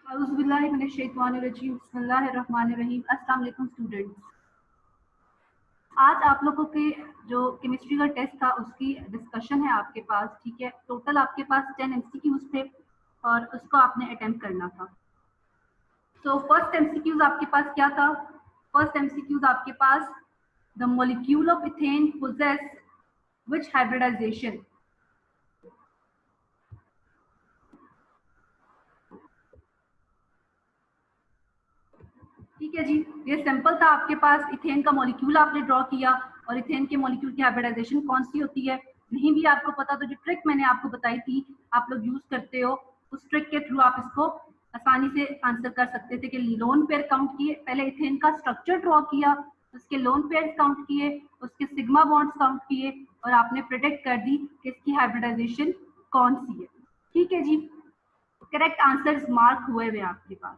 अस्सलाम वालेकुम स्टूडेंट्स। आज आप लोगों के जो केमिस्ट्री का टेस्ट था उसकी डिस्कशन है आपके पास, ठीक है। टोटल आपके पास 10 एमसीक्यूज थे और उसको आपने अटेम्प्ट करना था। तो फर्स्ट एमसीक्यूज आपके पास क्या था? फर्स्ट एमसीक्यूज आपके पास the molecule of ethane possess which hybridisation. ठीक है जी, ये सिंपल था। आपके पास इथेन का मॉलिक्यूल आपने ड्रॉ किया और इथेन के मॉलिक्यूल की हाइब्रिडाइजेशन कौन सी होती है नहीं भी आपको पता तो जो ट्रिक मैंने आपको बताई थी आप लोग यूज करते हो, उस ट्रिक के थ्रू आप इसको आसानी से आंसर कर सकते थे कि लोन पेयर काउंट किए, पहले इथेन का स्ट्रक्चर ड्रॉ किया, उसके लोन पेयर काउंट किए, उसके सिग्मा बॉन्ड्स काउंट किए और आपने प्रेडिक्ट कर दी कि इसकी हाइब्रिडाइजेशन कौन सी है। ठीक है जी, करेक्ट आंसर्स मार्क हुए हुए आपके पास।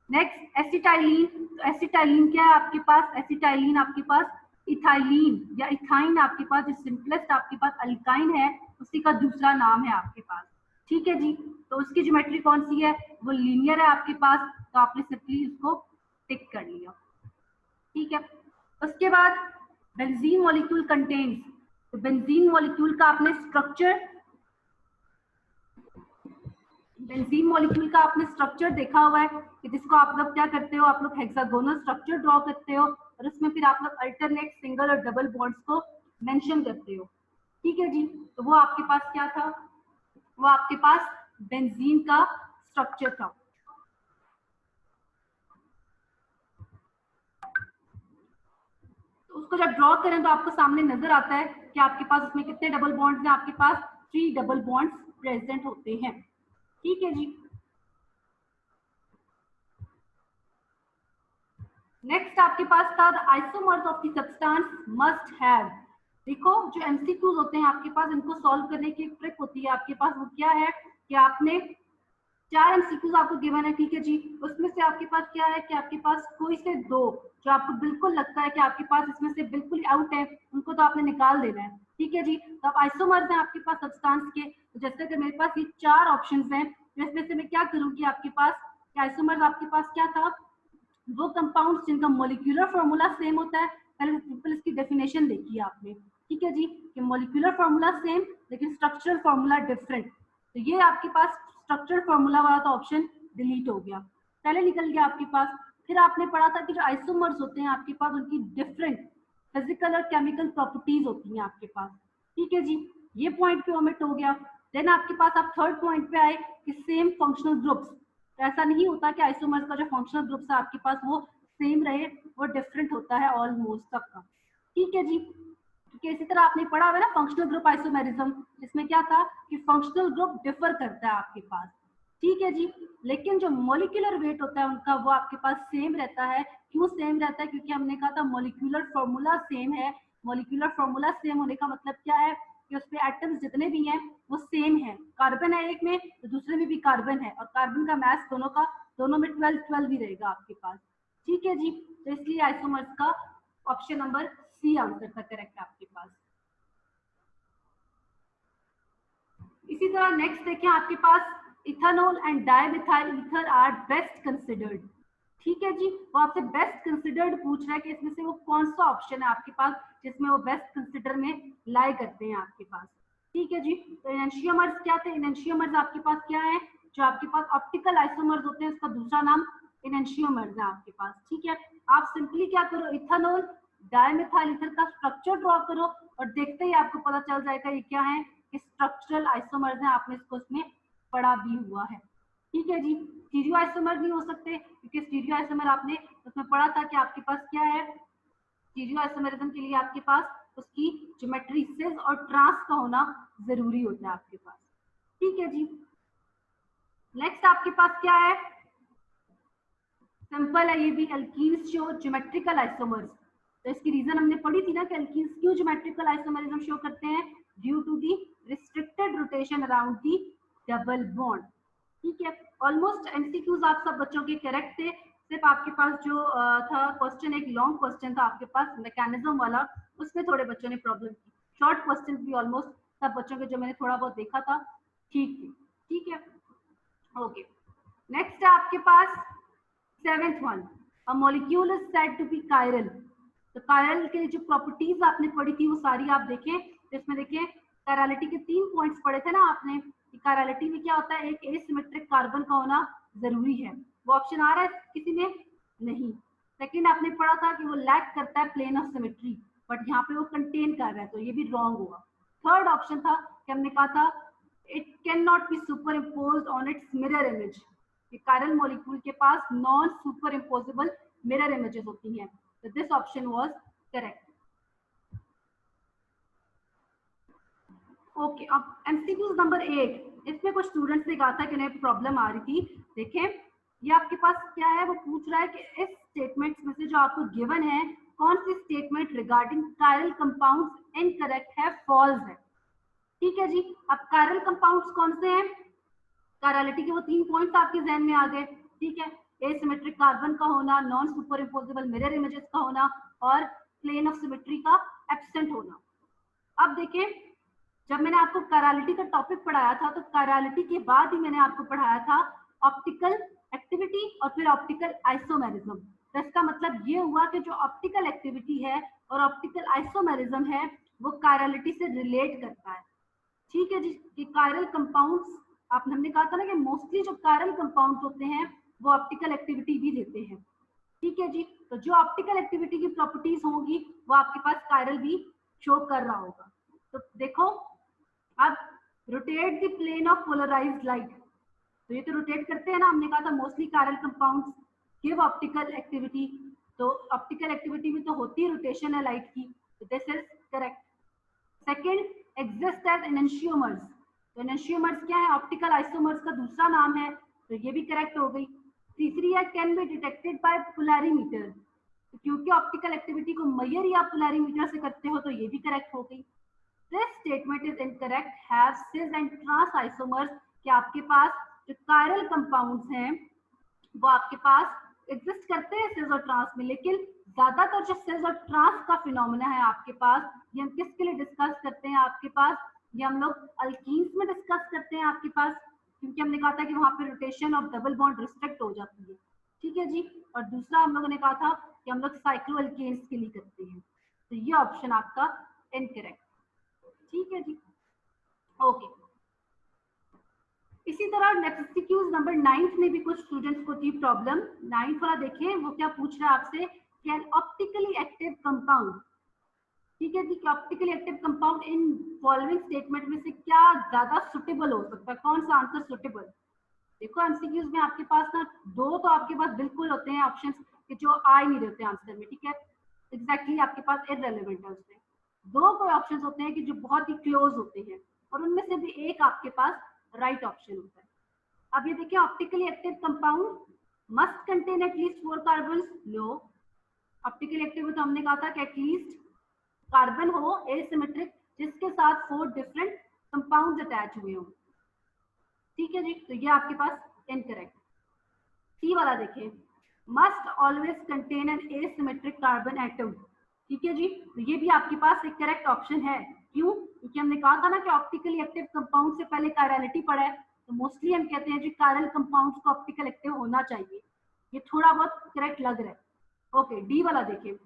Next acetylene. तो एसिटाइलिन क्या है आपके पास? एसिटाइलिन आपके पास इथाइलिन या इथाइन आपके पास जो सिंपलेस्ट आपके पास अल्काइन है उसी का दूसरा नाम है आपके पास। ठीक है जी, तो उसकी ज्योमेट्री कौन सी है? वो लीनियर है आपके पास, तो आपने सिंपली उसको टिक कर लिया। ठीक है, उसके बाद बेंजीन मॉलिक्यूल कंटेन्स। तो बेंजीन मॉलिक्यूल का आपने स्ट्रक्चर, बेंजीन मॉलिक्यूल का आपने स्ट्रक्चर देखा हुआ है कि जिसको आप लोग क्या करते हो, आप लोग हेक्सागोनल स्ट्रक्चर ड्रॉ करते हो और उसमें फिर आप लोग अल्टरनेट सिंगल और डबल बॉन्ड्स को मेंशन करते हो। ठीक है जी, तो वो आपके पास क्या था? वो आपके पास बेंजीन का स्ट्रक्चर था। तो उसको जब ड्रॉ करें तो आपको सामने नजर आता है कि आपके पास उसमें कितने डबल बॉन्ड्स हैं। आपके पास 3 डबल बॉन्ड्स प्रेजेंट होते हैं। ठीक है जी, नेक्स्ट आपके पास था the isomers of the substance must have. देखो जो एमसीक्यूज होते हैं आपके पास, इनको सॉल्व करने की एक ट्रिक होती है आपके पास। वो क्या है कि आपने 4 एमसीक्यूज आपको गिवन है, ठीक है जी। उसमें से आपके पास क्या है कि आपके पास कोई से 2 जो आपको बिल्कुल लगता है कि आपके पास इसमें से बिल्कुल आउट है, उनको तो आपने निकाल देना है। ठीक है जी, तो आप आइसोमर्स हैं आपके पास सब्सटेंस के, तो जैसे कि मेरे पास ये 4 ऑप्शंस हैं, इसमें से मैं क्या करूंगी आपके पास आइसोमर्स आपके पास क्या था? वो कंपाउंड जिनका मॉलिक्यूलर फॉर्मूला सेम होता है। पहले सिंपल इसकी डेफिनेशन देखी आपने, ठीक है जी, कि मॉलिक्यूलर फॉर्मूला सेम लेकिन स्ट्रक्चरल फॉर्मूला डिफरेंट। तो ये आपके पास स्ट्रक्चरल फॉर्मूला वाला तो ऑप्शन डिलीट हो गया, पहले निकल गया आपके पास। फिर आपने पढ़ा था कि जो आइसोमर्स होते हैं आपके पास उनकी डिफरेंट फिजिकल और केमिकल प्रॉपर्टीज होती हैं आपके पास। ठीक है जी, ये पॉइंट पे ओमिट हो गया। देन आपके पास आप थर्ड पॉइंट पे आए कि सेम फंक्शनल ग्रुप्स। तो ऐसा नहीं होता कि आइसोमर्स का जो फंक्शनल ग्रुप्स है आपके पास वो सेम रहे, वो डिफरेंट होता है ऑलमोस्ट सबका। ठीक है जी, क्योंकि इसी तरह आपने पढ़ा हुआ ना फंक्शनल ग्रुप आइसोमेरिज्म, जिसमें क्या था कि फंक्शनल ग्रुप डिफर करता है आपके पास। ठीक है जी, लेकिन जो मॉलिक्यूलर वेट होता है उनका वो आपके पास सेम रहता है। क्यों सेम रहता है? क्योंकि हमने कहा था मॉलिक्यूलर फॉर्मूला सेम है। मॉलिक्यूलर फॉर्मूला सेम होने का मतलब क्या है कि उसमें एटम्स जितने भी हैं वो सेम है। कार्बन है एक में तो दूसरे में भी कार्बन है, और कार्बन का मास दोनों में 12 ही रहेगा आपके पास। ठीक है जी, तो इसलिए आइसोमर्स का ऑप्शन नंबर सी आंसर था करेक्ट आपके पास। इसी तरह नेक्स्ट देखें आपके पास ethanol and dimethyl ether are best considered. ठीक है जी, वो आपसे बेस्ट कंसिडर्ड पूछ रहा है कि इसमें से वो कौन सा ऑप्शन है आपके पास जिसमें वो बेस्ट कंसिडर में लाई करते हैं आपके पास। ठीक है जी, तो एनेंशियोमर्स क्या थे? एनेंशियोमर्स आपके पास क्या है? जो आपके पास ऑप्टिकल आइसोमर्स होते हैं उसका दूसरा नाम एनेंशियोमर्स है आपके पास। ठीक है, आप सिंपली क्या करो, इथेनॉल डाइमिथाइल ईथर का स्ट्रक्चर ड्रॉ करो और देखते ही आपको पता चल जाएगा ये क्या है, स्ट्रक्चरल आइसोमर्स हैं। आपने इसको इसमें पढ़ा भी हुआ है। ठीक है जी, स्टीरियो आइसोमर नहीं हो सकते क्योंकि स्टीरियो आइसोमर आपने उसमें पढ़ा था कि आपके पास क्या है, स्टीरियो आइसोमेरिज्म के लिए आपके पास उसकी ज्योमेट्री सिस और ट्रांस का होना जरूरी होता है आपके पास। ठीक है जी, नेक्स्ट आपके पास क्या है? सिंपल है ये भी, एल्कीन्स शो ज्योमेट्रिकल आइसोमर्स। तो इसकी रीजन हमने पढ़ी थी ना कि एल्कीन्स क्यों ज्योमेट्रिकल आइसोमरिज्म शो करते हैं, due to the restricted rotation around the double bond. ठीक है, ऑलमोस्ट एमसीक्यूज आप सब बच्चों के करेक्ट थे। सिर्फ आपके पास जो था क्वेश्चन, एक लॉन्ग क्वेश्चन था आपके पास मैकेनिज्म वाला, उसमें थोड़े बच्चों ने प्रॉब्लम की। शॉर्ट क्वेश्चन भी ऑलमोस्ट सब बच्चों के जो मैंने थोड़ा बहुत देखा था ठीक थी। ठीक है, ओके। नेक्स्ट है आपके पास 7th one, a molecule is said to be chiral. तो कायरल के जो प्रॉपर्टीज आपने पढ़ी थी वो सारी आप देखें, तो इसमें देखिए कायरलिटी के 3 पॉइंट्स पढ़े थे ना आपने, कि कायरलिटी में क्या होता है, एक एसिमेट्रिक कार्बन का होना जरूरी है। वो ऑप्शन आ रहा है किसी में? नहीं। सेकंड आपने पढ़ा था कि वो लैक करता है प्लेन ऑफ सिमेट्री, बट यहाँ पे वो कंटेन कर रहा है, तो ये भी रॉन्ग होगा। थर्ड ऑप्शन था कि हमने कहा था it can not be super impose on its mirror image, कि कायरल मॉलिक्यूल के पास non super imposable mirror images होती हैं, तो this option was correct. Okay, अब एमसीक्यूज नंबर 8, इसमें कुछ स्टूडेंट्स ने कहा था कि उन्हें प्रॉब्लम आ रही थी। देखें ये आपके पास क्या है, वो पूछ रहा है कि इस स्टेटमेंट्स में से जो आपको गिवन है, कौन सी statement regarding chiral compounds incorrect है, फॉल्स है। ठीक है जी, अब कायरल कंपाउंड्स कौन से हैं? कायरलिटी के वो 3 पॉइंट्स आपके जहन में आ गए। ठीक है, एसिमेट्रिक कार्बन का होना, non super imposable mirror images का होना, और प्लेन ऑफ सिमेट्री का एब्सेंट होना। अब देखिए, जब मैंने आपको कायरलिटी का टॉपिक पढ़ाया था, तो कायरलिटी के बाद ही मैंने आपको पढ़ाया था ऑप्टिकल एक्टिविटी और फिर ऑप्टिकल आइसोमेरिज्म। तो इसका मतलब ये हुआ कि जो ऑप्टिकल एक्टिविटी है और ऑप्टिकल आइसोमेरिज्म है, वो कायरलिटी से रिलेट करता है। ठीक है जी, कि कायरल कंपाउंड्स, आप हमने कहा था ना कि मोस्टली जो कायरल कंपाउंड्स होते हैं वो ऑप्टिकल एक्टिविटी भी देते हैं। ठीक है जी, तो जो ऑप्टिकल एक्टिविटी की प्रॉपर्टीज होंगी वो आपके पास कायरल भी शो कर रहा होगा। तो देखो, अब rotate the plane of polarised light, तो ये तो रोटेट करते हैं ना, हमने कहा था mostly chiral compounds give optical activity, तो ऑप्टिकल एक्टिविटी में तो होती है रोटेशन है लाइट की, तो this is correct. Second, exist as enantiomers, तो एनेंशियोमर्स क्या है, ऑप्टिकल आइसोमर्स का दूसरा नाम है, तो ये भी करेक्ट हो गई। तीसरी है can be detected by polarimeter, तो क्योंकि ऑप्टिकल एक्टिविटी को मेजर या पोलैरीमीटर से करते हो, तो ये भी करेक्ट हो गई। This statement is incorrect, have cis and trans isomers, कि आपके पास जो कायरल कंपाउंड्स हैं वो आपके पास एग्जिस्ट करते हैं सिस और ट्रांस में, लेकिन ज्यादातर जो सिस और ट्रांस का फिनोमेना है आपके पास, ये हम किसके लिए डिस्कस करते हैं आपके पास, ये हम लोग अल्कीन्स में डिस्कस करते हैं आपके पास, क्योंकि हमने कहा था कि वहां पे rotation of double bond restrict हो जाती है। ठीक है जी, और दूसरा हम लोगों ने कहा था कि हम लोग साइक्लो अल्केन्स के लिए करते हैं, तो ये ऑप्शन आपका इनकरेक्ट। ठीक है जी, ओके। इसी तरह नेक्स्ट क्यूज नंबर 9 में भी कुछ स्टूडेंट्स को थी प्रॉब्लम। 9 वाला देखें, वो क्या पूछ रहा है आपसे, कैन ऑप्टिकली एक्टिव कंपाउंड, ठीक है जी, optically active compound in following statement में से क्या ज्यादा सुटेबल हो सकता है, कौन सा आंसर सुटेबल। देखो एमसीक्यूज में आपके पास ना दो तो आपके पास बिल्कुल होते हैं ऑप्शंस कि जो आ ही नहीं रहते आंसर में, ठीक है, एग्जैक्टली आपके पास इररेलेवेंट है उसमें। दो कोई ऑप्शंस होते हैं कि जो बहुत ही क्लोज होते हैं, और उनमें से भी एक आपके पास राइट ऑप्शन होता है। अब ये देखिए, optically active compound must contain at least 4 carbon. No, optically active तो हमने कहा था कि एटलीस्ट कार्बन हो एसिमेट्रिक, जिसके साथ 4 डिफरेंट कंपाउंड्स अटैच हुए हों। ठीक है जी, तो ये आपके पास इनकरेक्ट। सी वाला देखिए, must always contain an asymmetric carbon atom. ठीक है जी, तो ये भी आपके पास एक करेक्ट ऑप्शन है। क्यों? क्योंकि हमने कहा था ना कि ऑप्टिकली एक्टिव कंपाउंड से पहले कायरलिटी पढ़ा है, तो मोस्टली हम कहते हैं जी कायरल कंपाउंड्स को ऑप्टिकल एक्टिव होना चाहिए। ये थोड़ा बहुत करेक्ट लग रहा है। ओके, डी वाला देखिए,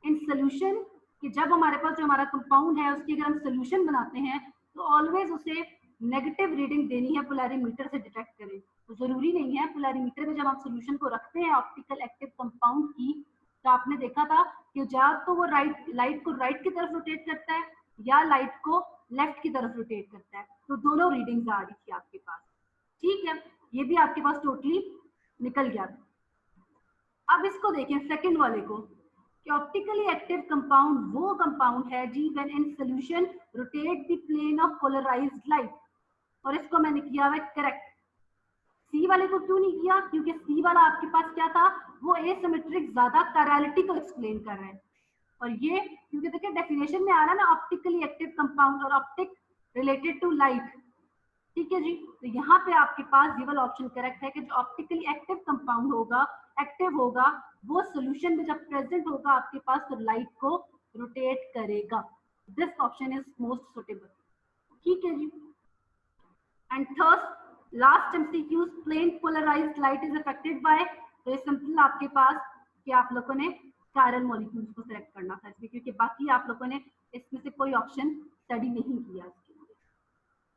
इन सोल्यूशन, कि जब हमारे पास जो हमारा कंपाउंड है उसकी अगर हम सोल्यूशन बनाते हैं, तो ऑलवेज उसे नेगेटिव रीडिंग देनी है पोलैरीमीटर से डिटेक्ट करें। तो जरूरी नहीं है, पोलैरीमीटर में जब हम सोल्यूशन को रखते हैं ऑप्टिकल एक्टिव कंपाउंड की, तो आपने देखा था कि या तो वो लाइट को राइट की तरफ रोटेट करता है या लाइट को लेफ्ट की तरफ रोटेट करता है, तो दोनों रीडिंग्स आ रही थी आपके पास। ठीक है, ये भी आपके पास टोटली निकल गया। अब इसको देखें सेकंड वाले को, कि ऑप्टिकली एक्टिव कंपाउंड वो कंपाउंड है जी when in solution rotate the plane of polarised light, और इसको मैंने किया हुआ करेक्ट। सी वाले को क्यों नहीं किया? क्योंकि सी वाला आपके पास क्या था, वो एसिमेट्रिक ज्यादा कायरलिटी को एक्सप्लेन कर रहे हैं, और ये क्योंकि देखिए डेफिनेशन में आ रहा है ना ऑप्टिकली एक्टिव कंपाउंड और ऑप्टिक रिलेटेड टू लाइट। ठीक है जी, तो यहाँ पे आपके पास ये वाला ऑप्शन करेक्ट है कि जो ऑप्टिकली एक्टिव कंपाउंड होगा, एक्टिव होगा, वो सोल्यूशन में जब प्रेजेंट होगा आपके पास, तो लाइट को रोटेट करेगा। This option is most suitable. ठीक है जी, and third last MCQs, plane polarised light is affected by, तो ये सिंपल आपके पास कि आप लोगों ने कायरल मॉलिक्यूल्स को सिलेक्ट करना था इसमें, क्योंकि बाकी आप लोगों ने इसमें से कोई ऑप्शन स्टडी नहीं किया इसके लिए।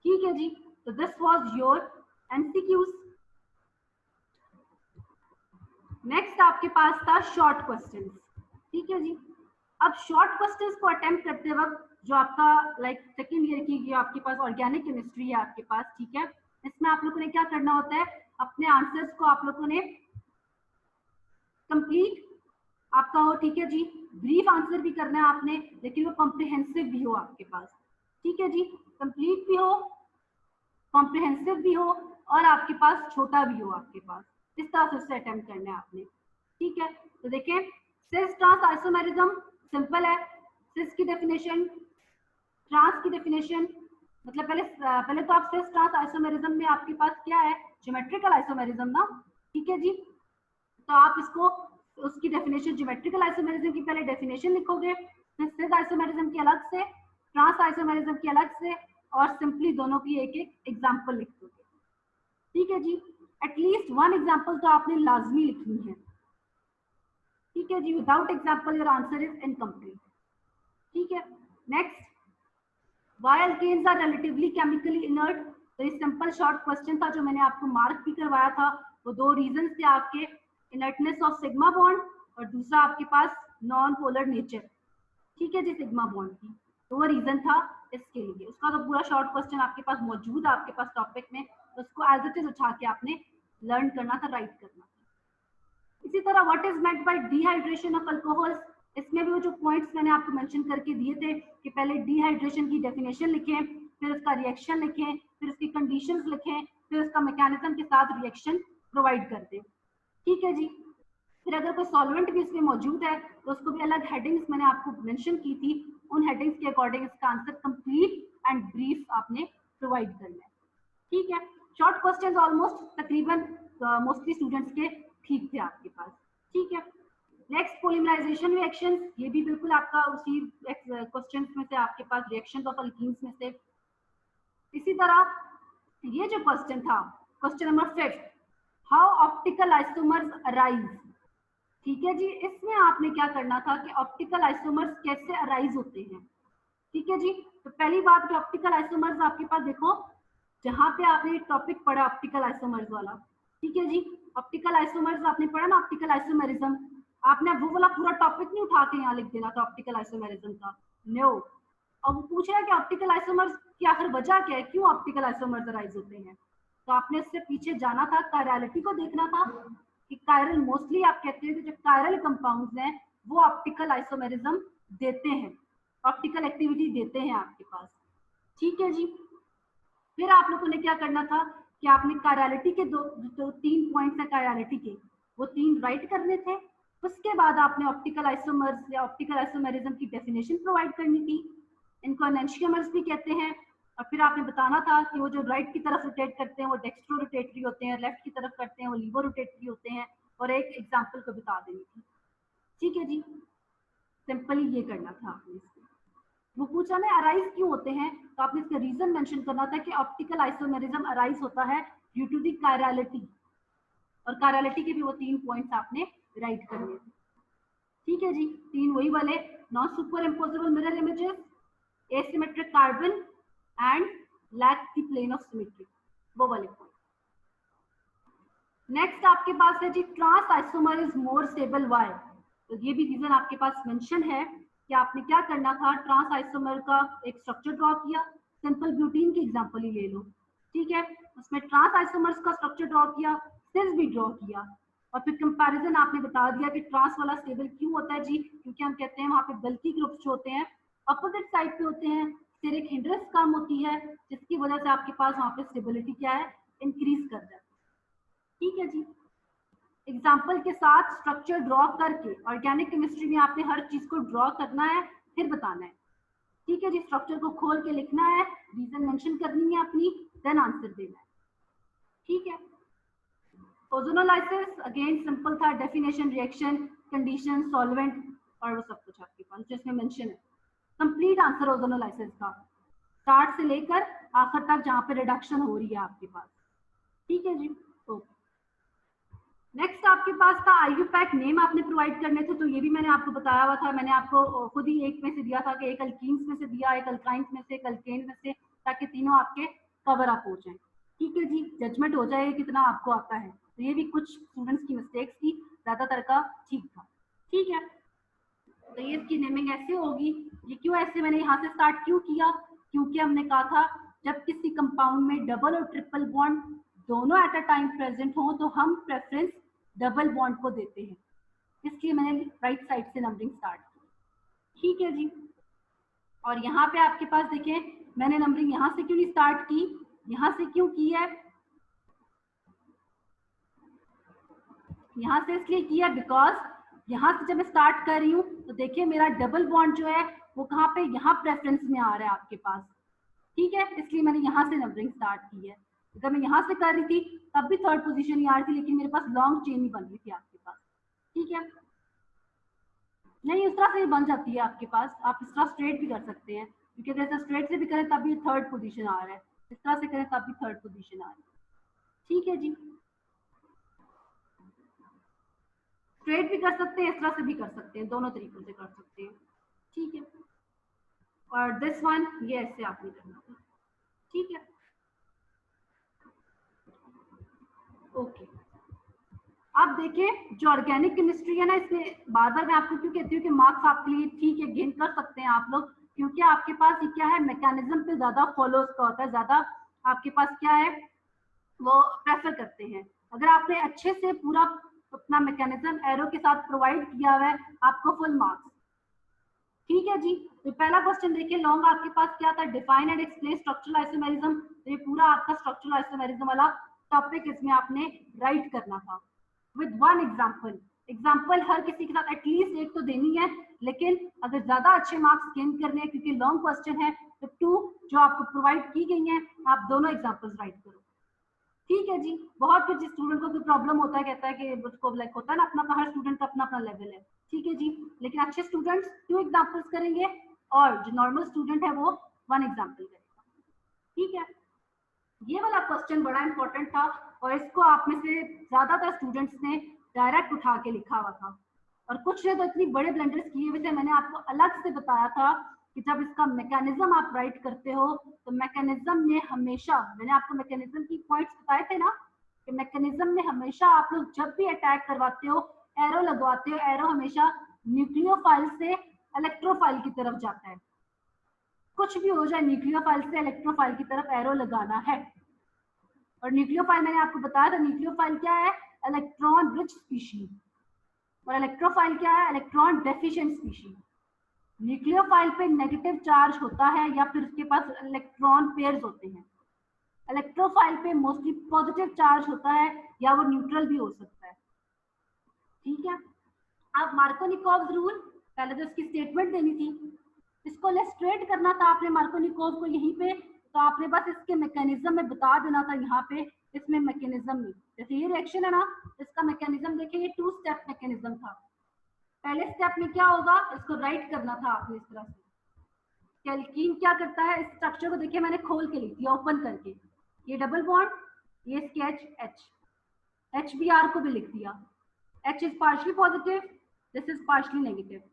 ठीक है जी, तो this was your MCQs. Next आपके पास था शॉर्ट क्वेश्चंस। ठीक है जी, अब शॉर्ट क्वेश्चंस को अटेम्प्ट करते वक्त जो आपका लाइक सेकेंड ईयर की जो आपके पास ऑर्गेनिक केमिस्ट्री है आपके पास, ठीक है, इसमें आप लोगों ने क्या करना होता है, अपने आंसर्स को आप लोगों ने कंप्लीट आपका हो, ठीक है जी, ब्रीफ आंसर भी करना है आपने, लेकिन वो कॉम्प्रिहेंसिव भी हो आपके पास। ठीक है जी, कंप्लीट भी हो, कॉम्प्रिहेंसिव भी हो और आपके पास छोटा भी हो आपके पास, इस तरह से अटेम्प्ट करना है आपने। ठीक है, तो देखें सिस ट्रांस आइसोमेरिज्म सिंपल है। सिस की डेफिनेशन, ट्रांस की डेफिनेशन, मतलब पहले तो आप सिस ट्रांस आइसोमेरिज्म में आपके पास क्या है, ज्योमेट्रिकल आइसोमेरिज्म ना। ठीक है जी, तो आप इसको उसकी डेफिनेशन, ज्योमेट्रिकल आइसोमेरिज्म की पहले डेफिनेशन लिखोगे, फिर सिस आइसोमेरिज्म की अलग से, ट्रांस आइसोमेरिज्म की अलग से, और सिंपली दोनों की एक एक एग्जांपल लिख दोगे। ठीक है जी, एटलीस्ट वन एग्जांपल तो आपने लाजमी लिखनी है। ठीक है जी, without example your answer is incomplete. ठीक है, next, why alkanes are relatively chemically inert, तो ये सिंपल शॉर्ट क्वेश्चन था जो मैंने आपको मार्क भी करवाया था। वो दो रीजन थे आपके, इनर्टनेस ऑफ सिग्मा बॉन्ड और दूसरा आपके पास नॉन पोलर नेचर। ठीक है जी, सिग्मा बॉन्ड की, तो वो रीजन था इसके लिए। उसका तो पूरा शॉर्ट क्वेश्चन आपके पास मौजूद है आपके पास टॉपिक में, तो उसको एज इट इज उठा के आपने लर्न करना था, राइट करना था। इसी तरह what is meant by dehydration of alcohols, इसमें भी वो जो पॉइंट्स मैंने आपको मेंशन करके दिए थे कि पहले डिहाइड्रेशन की डेफिनेशन लिखें, फिर उसका रिएक्शन लिखें, फिर उसकी कंडीशंस लिखें, फिर उसका मैकेनिज्म के साथ रिएक्शन प्रोवाइड कर दें। ठीक है जी, फिर अगर कोई सॉल्वेंट भी इसमें मौजूद है तो उसको भी अलग हेडिंग्स मैंने आपको मेंशन की थी, उन हेडिंग्स के अकॉर्डिंग इसका आंसर कंप्लीट एंड ब्रीफ आपने प्रोवाइड करना है। ठीक है, शॉर्ट क्वेश्चंस ऑलमोस्ट तकरीबन मोस्टली स्टूडेंट्स के ठीक थे आपके पास। ठीक है, नेक्स्ट पॉलीमराइजेशन रिएक्शंस, ये भी बिल्कुल आपका उसी क्वेश्चंस में से आपके पास रिएक्शंस ऑफ अल्कीन्स में से। इसी तरह ये जो क्वेश्चन था, question number 5, how optical isomers arise. ठीक है जी, इसमें आपने क्या करना था कि ऑप्टिकल आइसोमर्स कैसे अराइज होते हैं। ठीक है जी, तो पहली बात कि ऑप्टिकल आइसोमर्स आपके पास देखो, जहां पे आपने टॉपिक पढ़ा ऑप्टिकल आइसोमर्स वाला, ठीक है जी, ऑप्टिकल आइसोमर्स आपने पढ़ा ना, ऑप्टिकल आइसोमेरिज्म, आपने वो वाला पूरा टॉपिक नहीं उठा के यहाँ लिख देना था ऑप्टिकल आइसोमेरिज्म का, नो। अब वो पूछ रहा है कि ऑप्टिकल आइसोमर्स की आखिर वजह क्या है, क्यों ऑप्टिकल आइसोमर्स अराइज होते हैं, तो आपने इससे पीछे जाना था, कायरलिटी को देखना था कि कायरल, मोस्टली आप कहते हैं कि जो कायरल कंपाउंड्स हैं वो ऑप्टिकल आइसोमेरिज्म देते हैं, ऑप्टिकल एक्टिविटी देते हैं आपके पास। ठीक है जी, फिर आप लोगों ने क्या करना था कि आपने कायरलिटी के दो तीन पॉइंट्स हैं कायरलिटी के, वो तीन राइट करने थे। उसके बाद आपने ऑप्टिकल आइसोमर्स या ऑप्टिकल आइसोमेरिज्म की डेफिनेशन प्रोवाइड करनी थी, इनको एनेंशियोमर्स भी कहते हैं। और फिर आपने बताना था कि वो जो राइट की तरफ रोटेट करते हैं वो डेक्स्ट्रो रोटेटरी होते हैं, लेफ्ट की तरफ करते हैं वो लीवो रोटेटरी होते हैं, और एक एग्जाम्पल को बता देनी थी। ठीक है जी, सिंपली ये करना था आपने इसको। वो पूछा ना अराइज क्यों होते हैं, तो आपने इसका रीजन मेंशन करना था कि ऑप्टिकल आइसोमेरिज्म अराइज होता है ड्यू टू दी कायरलिटी, और कायरलिटी के भी वो तीन पॉइंट्स आपने राइट करने थे। ठीक है जी, तीन वही वाले, non super imposable mirror images, asymmetric carbon and lack the plane of symmetry, वो वाले पॉइंट। नेक्स्ट आपके पास है जी trans isomer is more stable, why, तो ये भी रीजन आपके पास मेंशन है कि आपने क्या करना था, ट्रांस आइसोमर का एक स्ट्रक्चर ड्रॉ किया, सिंपल ब्यूटीन की एग्जांपल ही ले लो। ठीक है, उसमें ट्रांस आइसोमर्स का स्ट्रक्चर ड्रॉ किया, सिस भी ड्रॉ किया, और फिर कंपैरिजन आपने बता दिया कि ट्रांस वाला स्टेबल क्यों होता है जी, क्योंकि हम कहते हैं वहां पे बल्कि ग्रुप्स जो होते हैं अपोजिट साइड पे होते हैं, स्टेरिक हिंड्रेंस कम होती है, जिसकी वजह से आपके पास वहां पे स्टेबिलिटी क्या है, इंक्रीज कर जाती है। ठीक है जी, एग्जाम्पल के साथ स्ट्रक्चर ड्रॉ करके, ऑर्गेनिक केमिस्ट्री में आपने हर चीज को ड्रॉ करना है फिर बताना है। ठीक है जी, स्ट्रक्चर को खोल के लिखना है, रीजन मेंशन करनी है अपनी, देन आंसर देना है। ठीक है, ओजोनोलाइसिस अगेन सिंपल था, डेफिनेशन, रिएक्शन, कंडीशन, सॉल्वेंट, और वो सब कुछ आपके पास जिसमें मेंशन है। कंप्लीट आंसर ओजोनोलाइसिस का, स्टार्ट से लेकर आखिर तक जहां पे रिडक्शन हो रही है आपके पास। ठीक है जी। ओके, नेक्स्ट आपके पास था आईयूपैक नेम आपने प्रोवाइड करने थे, तो ये भी मैंने आपको बताया हुआ था, मैंने आपको खुद ही एक में से दिया था कि एक अल्कीन्स में से दिया, एक अल्काइंस में से, एक अल्केन में से, ताकि तीनों आपके कवर अप हो जाए। ठीक है जी, जजमेंट हो जाए कितना आपको आता है। तो ये भी कुछ स्टूडेंट्स की मिस्टेक्स थी, ज्यादातर का ठीक था। ठीक है, तो ये इसकी नेमिंग ऐसे होगी। ये क्यों ऐसे मैंने यहाँ से स्टार्ट क्यों किया, क्योंकि हमने कहा था जब किसी कंपाउंड में डबल और ट्रिपल बॉन्ड दोनों एट अ टाइम प्रेजेंट हो तो हम प्रेफरेंस डबल बॉन्ड को देते हैं, इसलिए मैंने राइट साइड से नंबरिंग स्टार्ट की। ठीक है जी, और यहाँ पे आपके पास देखें मैंने नंबरिंग यहाँ से क्यों नहीं स्टार्ट की, यहाँ से क्यों की है, यहाँ से इसलिए किया बिकॉज यहाँ से जब मैं स्टार्ट कर रही हूँ तो देखिए मेरा डबल बॉन्ड जो है वो कहाँ पे, यहाँ प्रेफरेंस में आ रहा है आपके पास। ठीक है, इसलिए मैंने यहाँ से नंबरिंग स्टार्ट की है। अगर मैं यहाँ से कर रही थी तब भी थर्ड पोजीशन ही आ रही थी, लेकिन मेरे पास लॉन्ग चेन ही बन रही थी आपके पास। ठीक है, नहीं इस तरह से बन जाती है आपके पास, आप इस तरह स्ट्रेट भी कर सकते हैं, क्योंकि अगर स्ट्रेट से भी करें तब भी थर्ड पोजीशन आ रहा है, इस तरह से करें तब भी थर्ड पोजीशन आ रही है। ठीक है जी, स्ट्रेट भी कर सकते हैं, इस तरह से भी कर सकते हैं, दोनों तरीकों से कर सकते हैं। ठीक है, और दिस वन ये ऐसे आपने करना था। ठीक है, ओके। अब देखिए जो ऑर्गेनिक केमिस्ट्री है ना, इसमें बार बार मैं आपको क्यों कहती हूँ कि मार्क्स आपके लिए ठीक है गेन कर सकते हैं आप लोग, क्योंकि आपके पास ये क्या है, मैकेनिज्म पे ज्यादा फॉलो का होता है, ज्यादा आपके पास क्या है वो प्रेफर करते हैं। अगर आपने अच्छे से पूरा अपना मैकेनिज्म एरो के साथ प्रोवाइड किया हुआ है आपको फुल मार्क्स। ठीक है जी, तो पहला क्वेश्चन देखिए, लॉन्ग आपके पास क्या था, define and explain structural isomerism. तो ये पूरा आपका स्ट्रक्चरल आइसोमेरिज्म वाला टॉपिक इसमें आपने राइट करना था विद वन एग्जांपल। एग्जांपल हर किसी के साथ एटलीस्ट एक तो देनी है, लेकिन अगर ज्यादा अच्छे मार्क्स गेन करने हैं क्योंकि लॉन्ग क्वेश्चन है तो 2 जो आपको प्रोवाइड की गई हैं आप दोनों एग्जांपल्स राइट करो। ठीक है जी, बहुत कुछ स्टूडेंट को कोई प्रॉब्लम होता है, कहता है कि उसको लाइक होता है ना अपना, हर स्टूडेंट का अपना अपना लेवल है। ठीक है जी, लेकिन अच्छे स्टूडेंट्स 2 एग्जांपल्स करेंगे और जो नॉर्मल स्टूडेंट है वो 1 एग्जांपल करेगा। ठीक है, ये वाला क्वेश्चन बड़ा इंपॉर्टेंट था और इसको आप में से ज्यादातर स्टूडेंट्स ने डायरेक्ट उठा के लिखा हुआ था, और कुछ ने तो इतनी बड़े ब्लंडर्स किए हुए थे। मैंने आपको अलग से बताया था कि जब इसका मैकेनिज्म आप राइट करते हो तो मैकेनिज्म में हमेशा, मैंने आपको मैकेनिज्म की पॉइंट्स बताए थे ना, कि मैकेनिज्म में हमेशा आप लोग जब भी अटैक करवाते हो एरो लगवाते हो, एरो हमेशा न्यूक्लियोफाइल से इलेक्ट्रोफाइल की तरफ जाता है। कुछ भी हो जाए न्यूक्लियोफाइल से इलेक्ट्रोफाइल की तरफ एरो लगाना है। और न्यूक्लियोफाइल मैंने आपको बताया था, न्यूक्लियोफाइल क्या है, इलेक्ट्रॉन रिच स्पीशीज, और इलेक्ट्रोफाइल क्या है, इलेक्ट्रॉन डेफिशिएंट स्पीशीज। न्यूक्लियोफाइल पे नेगेटिव चार्ज होता है या फिर उसके पास इलेक्ट्रॉन पेयर्स होते हैं। इलेक्ट्रोफाइल पे मोस्टली पॉजिटिव चार्ज होता है या वो न्यूट्रल भी हो सकता है। ठीक है, अब मार्कोनिकोव रूल, पहले तो इसकी स्टेटमेंट देनी थी, इसको इलस्ट्रेट करना था आपने मार्कोनिकोव को यहीं पे, तो आपने बस इसके मैकेनिज्म में बता देना था यहाँ पे, इसमें मैकेनिज्म में जैसे ये रिएक्शन है ना, इसका मैकेनिज्म देखिए ये 2 स्टेप मैकेनिज्म था। पहले स्टेप में क्या होगा, इसको राइट करना था आपने इस तरह से। एल्कीन क्या करता है, इस स्ट्रक्चर को देखिए मैंने खोल के लिख दिया ओपन करके, ये डबल बॉन्ड, ये इसके एच बी आर को भी लिख दिया, H is partially positive, this is partially negative.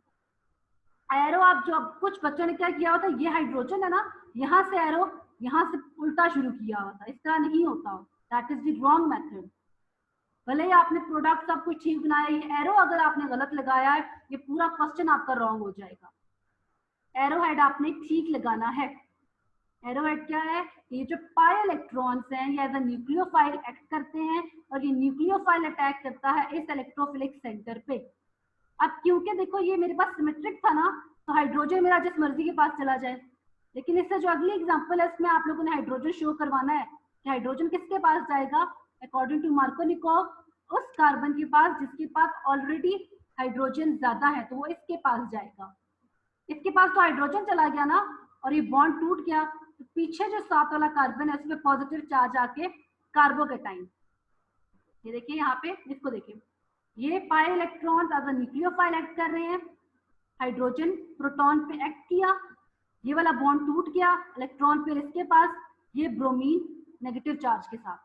Arrow आप जो कुछ बच्चों ने क्या किया होता है, ये हाइड्रोजन है ना, यहाँ से एरो यहाँ से उल्टा शुरू किया होता, इस तरह नहीं होता, that is the wrong method. भले ही आपने प्रोडक्ट सब कुछ ठीक बनाया, ये एरो अगर आपने गलत लगाया है ये पूरा क्वेश्चन आपका रॉन्ग हो जाएगा। एरो हेड आपने ठीक लगाना है। एरो हेड क्या है, ये जो पाई इलेक्ट्रॉन्स हैं ये एज अ न्यूक्लियोफाइल एक्ट करते हैं और ये न्यूक्लियोफाइल अटैक करता है इस इलेक्ट्रोफिलिक सेंटर पे। अब क्योंकि देखो ये मेरे पास सिमेट्रिक था ना, तो हाइड्रोजन मेरा जिस मर्जी के पास चला जाए, लेकिन इससे जो अगली एग्जांपल है इसमें आप लोगों ने हाइड्रोजन शो करवाना है कि हाइड्रोजन किसके पास जाएगा, अकॉर्डिंग टू मार्कोनिकोव उस कार्बन के पास जिसके पास ऑलरेडी हाइड्रोजन ज्यादा है, तो वो इसके पास जाएगा। इसके पास तो हाइड्रोजन चला गया ना और ये बॉन्ड टूट गया, तो पीछे जो 7 वाला कार्बन है उसमें पॉजिटिव चार्ज आके कार्बोकेटाइन, ये देखिए यहाँ पे, इसको देखिए, ये pi electron as a nucleophile act कर रहे हैं, हाइड्रोजन प्रोटॉन पे एक्ट किया, ये वाला बॉन्ड टूट गया, इलेक्ट्रॉन पेयर इसके पास, ये ब्रोमीन नेगेटिव चार्ज के साथ।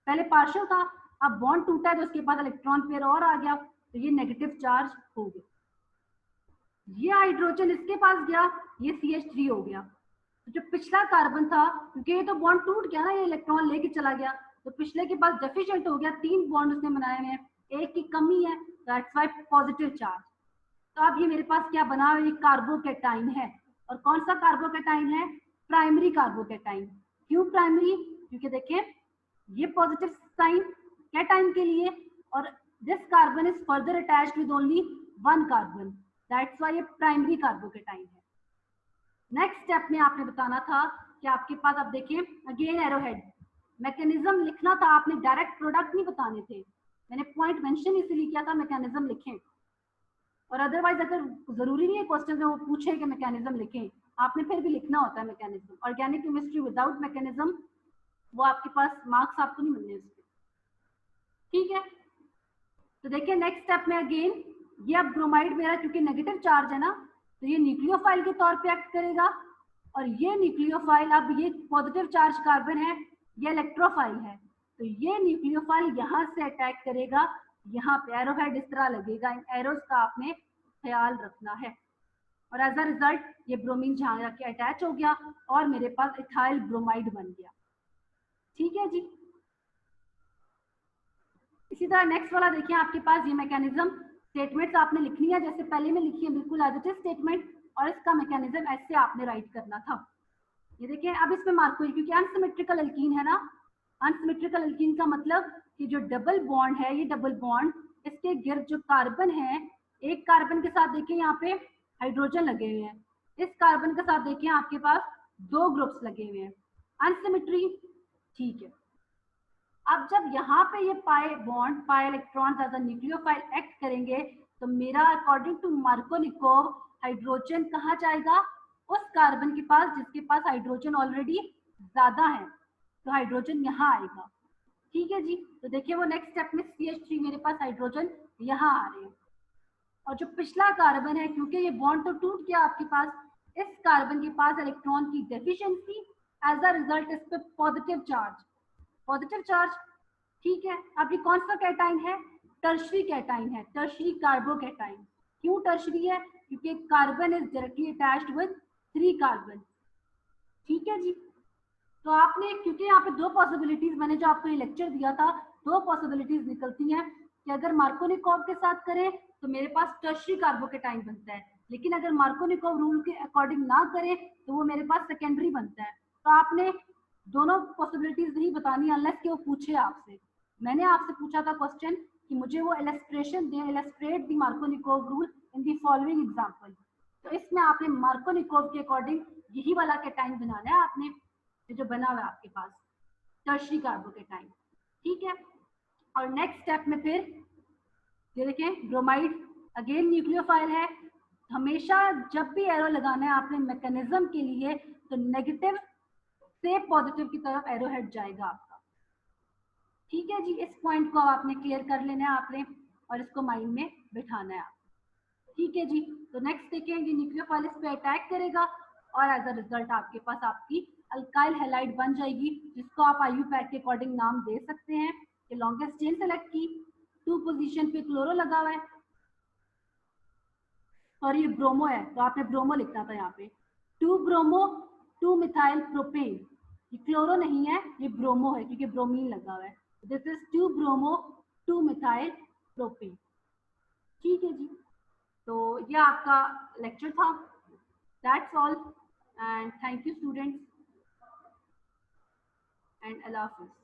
पहले पार्शियल था, अब बॉन्ड टूटा है तो उसके बाद इलेक्ट्रॉन पेयर और आ गया, तो ये नेगेटिव चार्ज हो गया। ये हाइड्रोजन इसके पास गया, ये CH3 हो गया। तो जो पिछला कार्बन था, क्योंकि ये तो बॉन्ड टूट गया ना, ये इलेक्ट्रॉन लेके चला गया, तो पिछले के पास डेफिशिएंट हो गया, 3 बॉन्ड उसने बनाए हुए हैं, एक की कमी है, दैट्स व्हाई पॉजिटिव चार्ज। तो अब ये मेरे पास क्या बना हुआ है, कार्बोकेटाइन है। और कौन सा कार्बोकेटाइन है? Primary carbocation. क्यों प्राइमरी? क्योंकि देखें ये पॉजिटिव साइन कैटाइन के लिए, और this carbon is further attached with only 1 carbon, that's why ये प्राइमरी कार्बोकेटाइन है। नेक्स्ट स्टेप में आपने बताना था कि आपके पास, अब देखिए अगेन एरोहेड, मैकेनिज्म लिखना था आपने, डायरेक्ट प्रोडक्ट नहीं बताने थे। मैंने पॉइंट मेंशन इसलिए किया था मैकेनिज्म लिखें, और अदरवाइज अगर जरूरी नहीं है क्वेश्चन में वो पूछे कि मैकेनिज्म लिखें, आपने फिर भी लिखना होता है mechanism. Organic chemistry without mechanism वो आपके पास मार्क्स आपको नहीं मिलने उसके, ठीक है। तो देखिए नेक्स्ट स्टेप में अगेन ये अब ब्रोमाइड मेरा क्योंकि नेगेटिव चार्ज है ना, तो ये न्यूक्लियोफाइल के तौर पे एक्ट करेगा, और ये न्यूक्लियोफाइल, अब ये पॉजिटिव चार्ज कार्बन है, ये इलेक्ट्रोफाइल है, तो ये न्यूक्लियोफाइल यहाँ से अटैक करेगा, यहाँ पे एरोहेड इस तरह लगेगा, इन एरोज का आपने ख्याल रखना है। और एज अ रिजल्ट ये ब्रोमीन जहाँ जाके अटैच हो गया और मेरे पास इथाइल ब्रोमाइड बन गया, ठीक है जी। इसी तरह नेक्स्ट वाला देखिए, आपके पास ये मैकेनिज्म स्टेटमेंट्स आपने लिखनी है जैसे पहले में लिखी है, बिल्कुल एज इट इज स्टेटमेंट, और इसका मैकेनिज्म ऐसे आपने राइट करना था। ये देखिए अब इसमें मार्क हुई क्योंकि अनसिमेट्रिकल एल्कीन है ना, अनसिमेट्रिकल एल्कीन का मतलब कि जो डबल बॉन्ड है, ये डबल बॉन्ड इसके गिर्द जो कार्बन है, एक कार्बन के साथ देखिए यहाँ पे हाइड्रोजन लगे हुए हैं, इस कार्बन के साथ देखिए आपके पास 2 ग्रुप्स लगे हुए हैं, अनसिमेट्री, ठीक है। अब जब यहाँ पे ये pi bond, pi electrons as a nucleophile act करेंगे, तो मेरा अकॉर्डिंग टू मार्कोनिकोव हाइड्रोजन कहाँ जाएगा? उस कार्बन के पास जिसके पास हाइड्रोजन ऑलरेडी ज्यादा है, तो हाइड्रोजन यहाँ आएगा, ठीक है जी। तो देखिए वो नेक्स्ट स्टेप में CH3 मेरे पास हाइड्रोजन यहाँ आ रहे हैं, और जो पिछला कार्बन है क्योंकि ये बॉन्ड तो टूट गया आपके पास, इस कार्बन के पास इलेक्ट्रॉन की डेफिशिएंसी, एज अ रिजल्ट इस पे पॉजिटिव चार्ज, पॉजिटिव चार्ज, ठीक है। अब ये कौन सा कैटाइन है? टर्शरी कैटाइन है, टर्शरी कार्बोकैटाइन। क्यों टर्शरी है? क्योंकि carbon is directly attached with 3 carbon, ठीक है जी। तो आपने, क्योंकि यहाँ पे 2 पॉसिबिलिटीज, मैंने जो आपको ये लेक्चर दिया था, 2 पॉसिबिलिटीज निकलती हैं कि अगर मार्कोनिकोव के साथ करें तो मेरे पास टर्शरी कार्बोकैटाइन बनता है, लेकिन अगर मार्कोनिकोव रूल के अकॉर्डिंग ना करें तो वो मेरे पास सेकेंडरी बनता है। तो आपने दोनों पॉसिबिलिटीज नहीं बतानी अनलेस कि वो पूछे आपसे। मैंने आपसे पूछा था क्वेश्चन कि मुझे वो इलस्ट्रेशन दें, illustrate the Markovnikov rule in the following example, तो इसमें आपने मार्कोनिकोव के अकॉर्डिंग यही वाला कैटाइन बनाना है आपने, जो बना हुआ है आपके पास टर्शरी कार्बोकैटाइन, ठीक है। और नेक्स्ट स्टेप में फिर ये देखें ब्रोमाइड अगेन न्यूक्लियोफाइल है, हमेशा जब भी एरो लगाना है आपने मैकेनिज्म के लिए, तो नेगेटिव से पॉजिटिव की तरफ एरो हेड जाएगा आपका, ठीक है जी। इस पॉइंट को आपने क्लियर कर लेना है आपने, और इसको माइंड में बिठाना है आप, ठीक है जी। तो नेक्स्ट देखें, ये न्यूक्लियोफाइल इस पे अटैक करेगा, और एज अ रिजल्ट आपके पास आपकी अल्काइल हैलाइड बन जाएगी, जिसको आप IUPAC के अकॉर्डिंग नाम दे सकते हैं कि लॉन्गेस्ट चेन सेलेक्ट की, 2 पोजीशन पे क्लोरो लगा हुआ है, और ये ब्रोमो है तो आपने ब्रोमो लिखना था यहाँ पे, 2 ब्रोमो 2 मिथाइल प्रोपेन, ये क्लोरो नहीं है, ये ब्रोमो है क्योंकि ब्रोमीन लगा हुआ है, this is 2 bromo 2 methyl propane, ठीक है जी। तो ये आपका लेक्चर था, that's all, and thank you students, and अल्लाह हाफिज़।